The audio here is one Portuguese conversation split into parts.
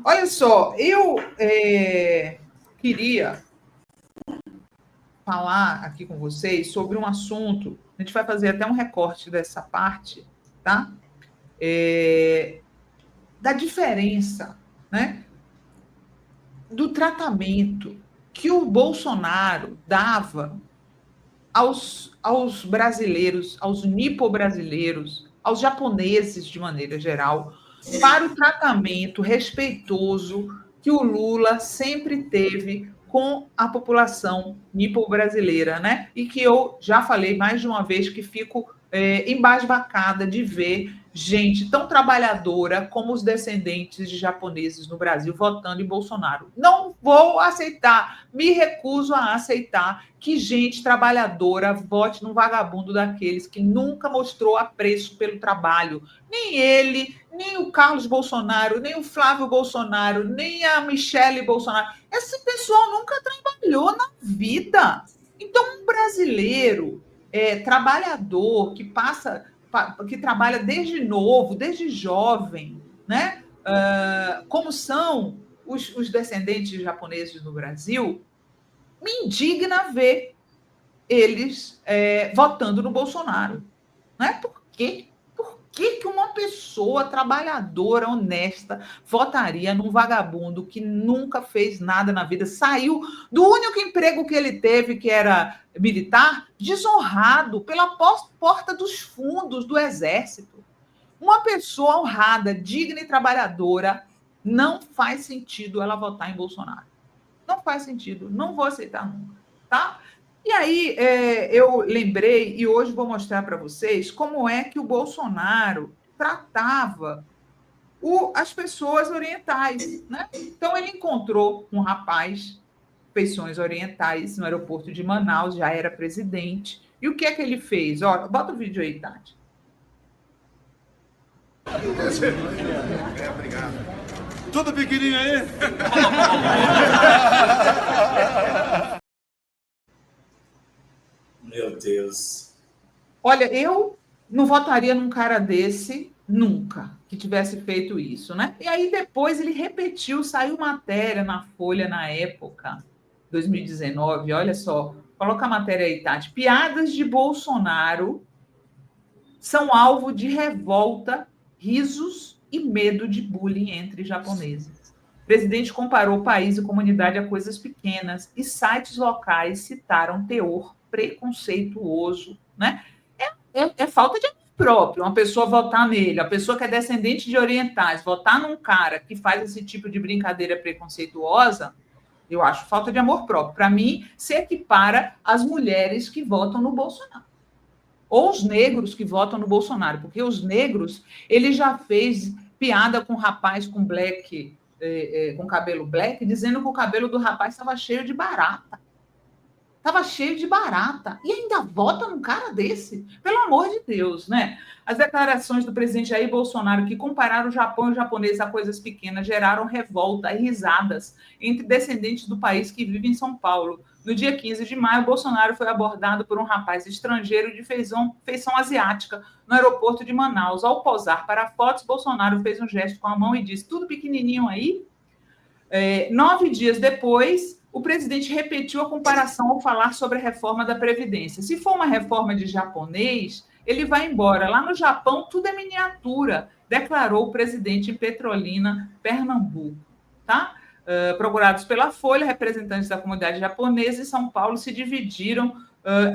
Olha só, eu queria falar aqui com vocês sobre um assunto. A gente vai fazer até um recorte dessa parte, tá? Da diferença, né, do tratamento que o Bolsonaro dava aos brasileiros, aos nipo-brasileiros, aos japoneses de maneira geral, para o tratamento respeitoso que o Lula sempre teve com a população nipo-brasileira, né? E que eu já falei mais de uma vez que fico embasbacada de ver gente tão trabalhadora como os descendentes de japoneses no Brasil votando em Bolsonaro. Não vou aceitar, me recuso a aceitar que gente trabalhadora vote num vagabundo daqueles que nunca mostrou apreço pelo trabalho. Nem ele, nem o Carlos Bolsonaro, nem o Flávio Bolsonaro, nem a Michele Bolsonaro. Esse pessoal nunca trabalhou na vida. Então, um brasileiro trabalhador que trabalha desde novo, desde jovem, né? Como são os descendentes de japoneses no Brasil, me indigna ver eles votando no Bolsonaro. Né? Por quê? Por que uma pessoa trabalhadora, honesta, votaria num vagabundo que nunca fez nada na vida, saiu do único emprego que ele teve, que era militar, desonrado pela porta dos fundos do Exército? Uma pessoa honrada, digna e trabalhadora, não faz sentido ela votar em Bolsonaro. Não faz sentido, não vou aceitar nunca, tá? E aí eu lembrei, e hoje vou mostrar para vocês, como é que o Bolsonaro tratava as pessoas orientais, né? Então, ele encontrou um rapaz, feições orientais, no aeroporto de Manaus, já era presidente, e o que é que ele fez? Ó, bota o vídeo aí, Tati. Obrigado. Tudo pequenininho aí? Meu Deus. Olha, eu não votaria num cara desse nunca, que tivesse feito isso, né? E aí depois ele repetiu, saiu matéria na Folha na época, 2019, olha só, coloca a matéria aí, Tati. Piadas de Bolsonaro são alvo de revolta, risos e medo de bullying entre japoneses. O presidente comparou país e comunidade a coisas pequenas e sites locais citaram teor preconceituoso, né? É falta de amor próprio, uma pessoa votar nele, a pessoa que é descendente de orientais, votar num cara que faz esse tipo de brincadeira preconceituosa, eu acho falta de amor próprio. Para mim, se equipara às mulheres que votam no Bolsonaro. Ou os negros que votam no Bolsonaro, porque os negros, ele já fez piada com um rapaz com black, com cabelo black, dizendo que o cabelo do rapaz estava cheio de barata. Estava cheio de barata. E ainda vota num cara desse? Pelo amor de Deus, né? As declarações do presidente Jair Bolsonaro, que compararam o Japão e o japonês a coisas pequenas, geraram revolta e risadas entre descendentes do país que vivem em São Paulo. No dia 15 de maio, Bolsonaro foi abordado por um rapaz estrangeiro de feição asiática no aeroporto de Manaus. Ao posar para fotos, Bolsonaro fez um gesto com a mão e disse: tudo pequenininho aí? 9 dias depois, o presidente repetiu a comparação ao falar sobre a reforma da Previdência. Se for uma reforma de japonês, ele vai embora. Lá no Japão, tudo é miniatura, declarou o presidente em Petrolina, Pernambuco. Tá? Procurados pela Folha, representantes da comunidade japonesa em São Paulo se dividiram.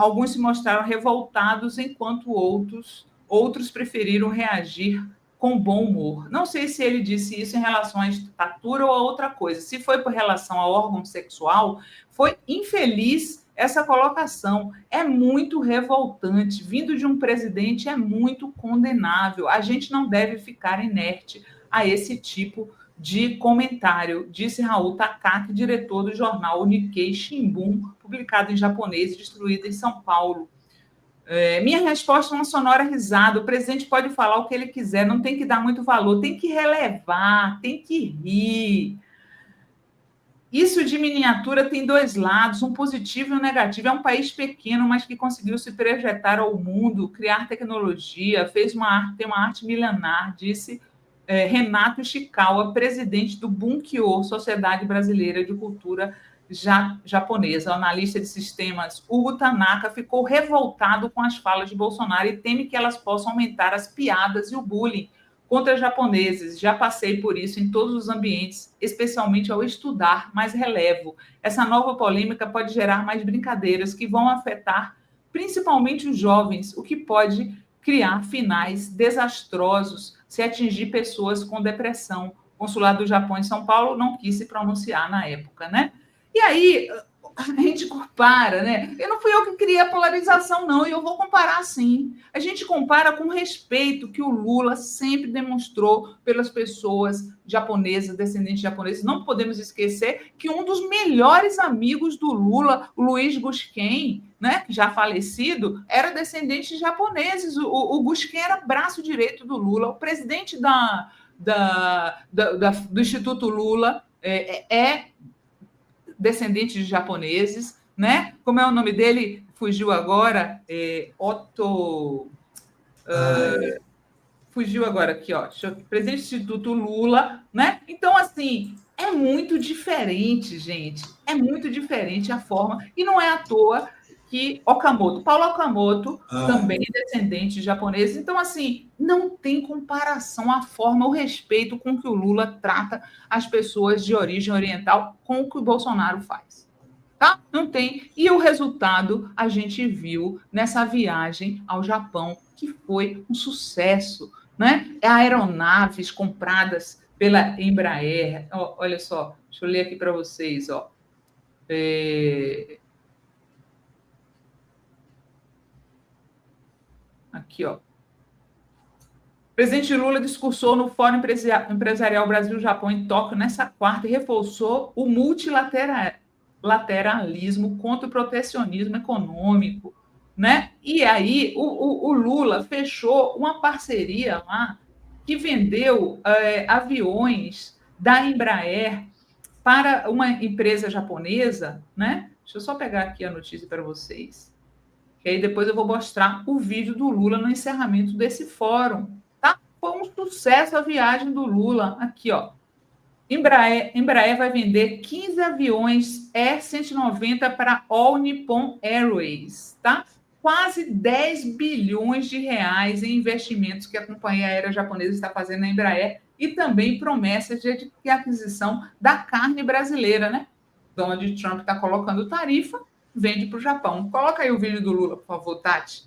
Alguns se mostraram revoltados, enquanto outros preferiram reagir com bom humor. Não sei se ele disse isso em relação à estatura ou a outra coisa. Se foi por relação ao órgão sexual, foi infeliz essa colocação. É muito revoltante. Vindo de um presidente, é muito condenável. A gente não deve ficar inerte a esse tipo de comentário, disse Raul Takaki, diretor do jornal Nikkei Shimbun, publicado em japonês e distribuído em São Paulo. Minha resposta é uma sonora risada. O presidente pode falar o que ele quiser, não tem que dar muito valor, tem que relevar, tem que rir. Isso de miniatura tem dois lados, um positivo e um negativo. É um país pequeno, mas que conseguiu se projetar ao mundo, criar tecnologia, tem uma arte milenar, disse Renato Ishikawa, presidente do Bunkyo, Sociedade Brasileira de Cultura Japonesa. O analista de sistemas Hugo Tanaka ficou revoltado com as falas de Bolsonaro e teme que elas possam aumentar as piadas e o bullying contra japoneses. Já passei por isso em todos os ambientes, especialmente ao estudar, mas relevo. Essa nova polêmica pode gerar mais brincadeiras que vão afetar principalmente os jovens, o que pode criar finais desastrosos se atingir pessoas com depressão. O consulado do Japão em São Paulo não quis se pronunciar na época, né? E aí a gente compara, né? Não fui eu que criei a polarização, não, e eu vou comparar sim. A gente compara com o respeito que o Lula sempre demonstrou pelas pessoas japonesas, descendentes japoneses. Não podemos esquecer que um dos melhores amigos do Lula, o Luiz Gusquem, né, já falecido, era descendente de japoneses. O Gusquem era braço direito do Lula. O presidente do Instituto Lula é descendente de japoneses, né? Como é o nome dele? Fugiu agora. Otto. Fugiu agora aqui, ó. Presidente do Instituto Lula, né? Então, assim, é muito diferente, gente. É muito diferente a forma. E não é à toa que Paulo Okamoto, também descendente de japoneses. Então, assim, não tem comparação a forma, o respeito com que o Lula trata as pessoas de origem oriental com o que o Bolsonaro faz. Tá? Não tem. E o resultado a gente viu nessa viagem ao Japão, que foi um sucesso, né? Aeronaves compradas pela Embraer. Olha só, deixa eu ler aqui para vocês, ó. Aqui, ó. O presidente Lula discursou no Fórum Empresarial Brasil-Japão em Tóquio nessa quarta e reforçou o multilateralismo contra o protecionismo econômico, né? E aí o Lula fechou uma parceria lá que vendeu aviões da Embraer para uma empresa japonesa, né? Deixa eu só pegar aqui a notícia para vocês. Que aí depois eu vou mostrar o vídeo do Lula no encerramento desse fórum, tá? Foi um sucesso a viagem do Lula. Aqui, ó. Embraer vai vender 15 aviões E190 para All Nippon Airways, tá? Quase 10 bilhões de reais em investimentos que a companhia aérea japonesa está fazendo na Embraer e também promessas de aquisição da carne brasileira, né? Donald Trump está colocando tarifa, vende para o Japão. Coloca aí o vídeo do Lula, por favor, Tati.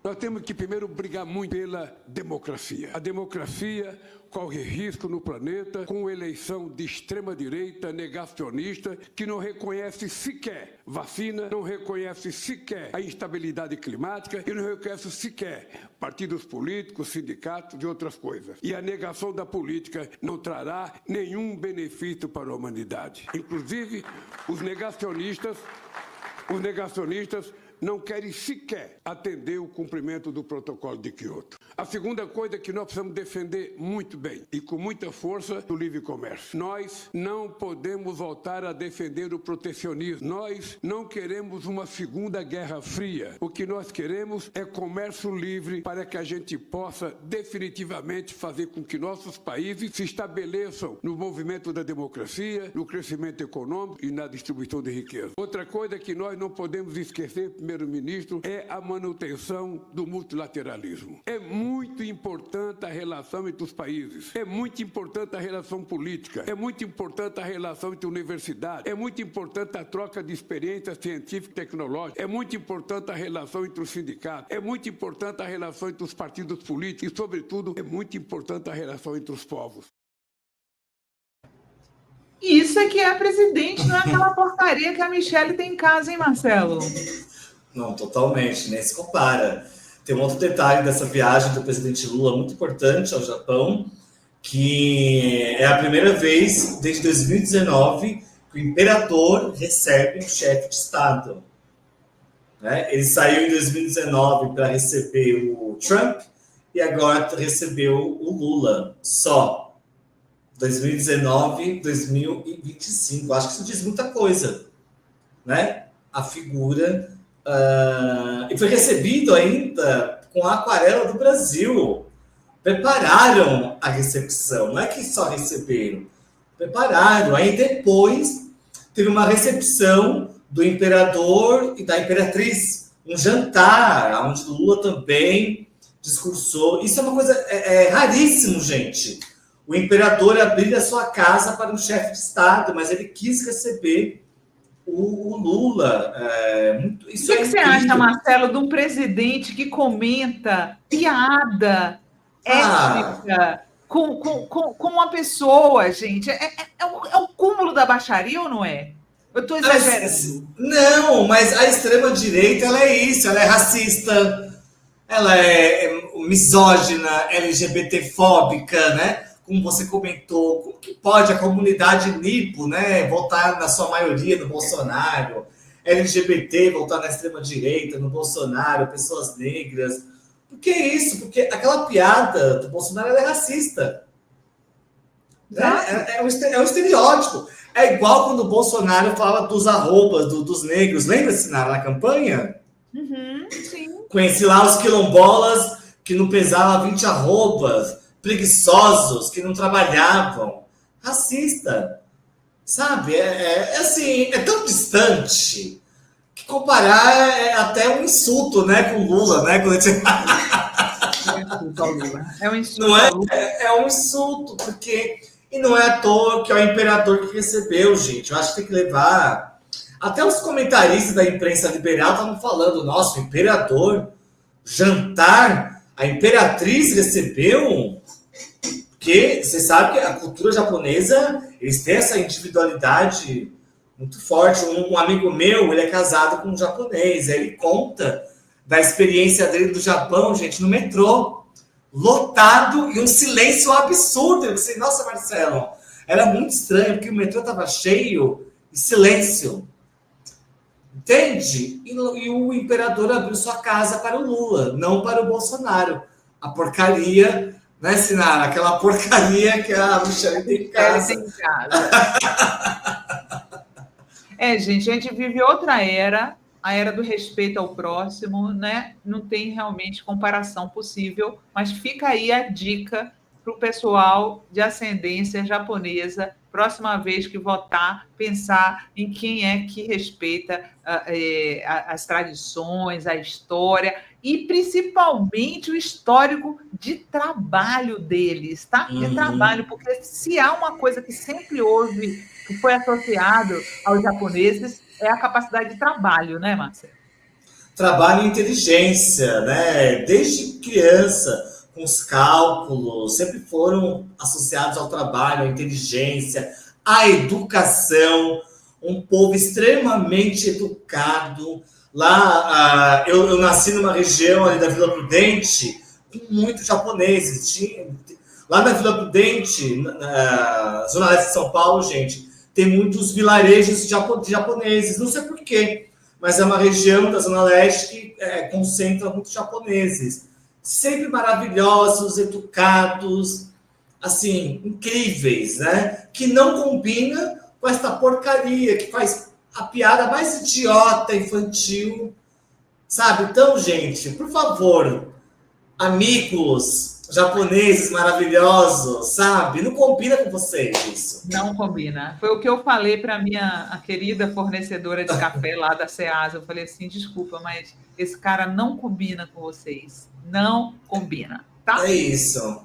Nós temos que primeiro brigar muito pela democracia. A democracia corre risco no planeta com eleição de extrema-direita negacionista que não reconhece sequer vacina, não reconhece sequer a instabilidade climática e não reconhece sequer partidos políticos, sindicatos e outras coisas. E a negação da política não trará nenhum benefício para a humanidade. Inclusive, os negacionistas não querem sequer atender o cumprimento do protocolo de Kyoto. A segunda coisa é que nós precisamos defender muito bem e com muita força o livre comércio. Nós não podemos voltar a defender o protecionismo. Nós não queremos uma segunda guerra fria. O que nós queremos é comércio livre para que a gente possa definitivamente fazer com que nossos países se estabeleçam no movimento da democracia, no crescimento econômico e na distribuição de riqueza. Outra coisa que nós não podemos esquecer, primeiro-ministro, é a manutenção do multilateralismo. É muito importante a relação entre os países, é muito importante a relação política, é muito importante a relação entre universidades, é muito importante a troca de experiências científicas e tecnológicas, é muito importante a relação entre os sindicatos, é muito importante a relação entre os partidos políticos e, sobretudo, é muito importante a relação entre os povos. Isso é que é presidente, não é aquela porcaria que a Michelle tem em casa, hein, Marcelo? Não, totalmente, nem se compara. Tem um outro detalhe dessa viagem do presidente Lula muito importante ao Japão, que é a primeira vez desde 2019 que o imperador recebe um chefe de Estado. Né? Ele saiu em 2019 para receber o Trump e agora recebeu o Lula só. 2019, 2025. Acho que isso diz muita coisa, né? A figura... e foi recebido ainda com a aquarela do Brasil. prepararam a recepção, não é que só receberam, prepararam. Aí depois teve uma recepção do imperador e da imperatriz, um jantar, onde Lula também discursou. Isso é uma coisa raríssimo, gente. O imperador abrir a sua casa para um chefe de Estado, mas ele quis receber o Lula. Isso O que você acha, Marcelo, de um presidente que comenta piada étnica com uma pessoa, gente? É o cúmulo da baixaria ou não é? Eu estou exagerando. Não, mas a extrema-direita, ela é isso, ela é racista, ela é misógina, LGBTfóbica, né? Como você comentou, como que pode a comunidade nipo, né, votar na sua maioria no Bolsonaro, LGBT votar na extrema-direita, no Bolsonaro, pessoas negras? Por que isso? Porque aquela piada do Bolsonaro ela é racista. É um estereótipo. É igual quando o Bolsonaro fala dos arrobas dos negros. Lembra, Sinara, na campanha? Sim. Conheci lá os quilombolas que não pesavam 20 arrobas, preguiçosos, que não trabalhavam. Racista. Sabe? Assim, é tão distante que comparar é até um insulto, né, com Lula, né? Quando a gente... É um insulto. Não é um insulto, porque... E não é à toa que é o imperador que recebeu, gente. Eu acho que tem que levar... Até os comentaristas da imprensa liberal estavam falando, nossa, o imperador, jantar, a imperatriz recebeu... Porque você sabe que a cultura japonesa, eles têm essa individualidade muito forte. Um amigo meu, ele é casado com um japonês, aí ele conta da experiência dele do Japão, gente, no metrô, lotado e um silêncio absurdo. Eu pensei, nossa, Marcelo, era muito estranho, porque o metrô estava cheio e silêncio. Entende? E o imperador abriu sua casa para o Lula, não para o Bolsonaro. A porcaria, né, Sinara? Aquela porcaria que a Michelle tem em casa. Gente, a gente vive outra era, a era do respeito ao próximo, né? Não tem realmente comparação possível, mas fica aí a dica para o pessoal de ascendência japonesa, próxima vez que votar, pensar em quem é que respeita as tradições, a história e principalmente o histórico de trabalho deles, tá? De trabalho, porque se há uma coisa que sempre houve, que foi associado aos japoneses, é a capacidade de trabalho, né, Marcelo? Trabalho e inteligência, né? Desde criança, com os cálculos, sempre foram associados ao trabalho, à inteligência, à educação. Um povo extremamente educado. Lá, eu nasci numa região ali da Vila Prudente com muitos japoneses. Lá na Vila Prudente, na Zona Leste de São Paulo, gente, tem muitos vilarejos de japoneses. Não sei por quê, mas é uma região da Zona Leste que concentra muitos japoneses. Sempre maravilhosos, educados, assim, incríveis, né? Que não combina com esta porcaria, que faz a piada mais idiota, infantil, sabe? Então, gente, por favor, amigos japoneses maravilhosos, sabe? Não combina com vocês isso. Não combina. Foi o que eu falei para a querida fornecedora de café lá da Ceasa. Eu falei assim, desculpa, mas esse cara não combina com vocês. Não combina, tá? É isso.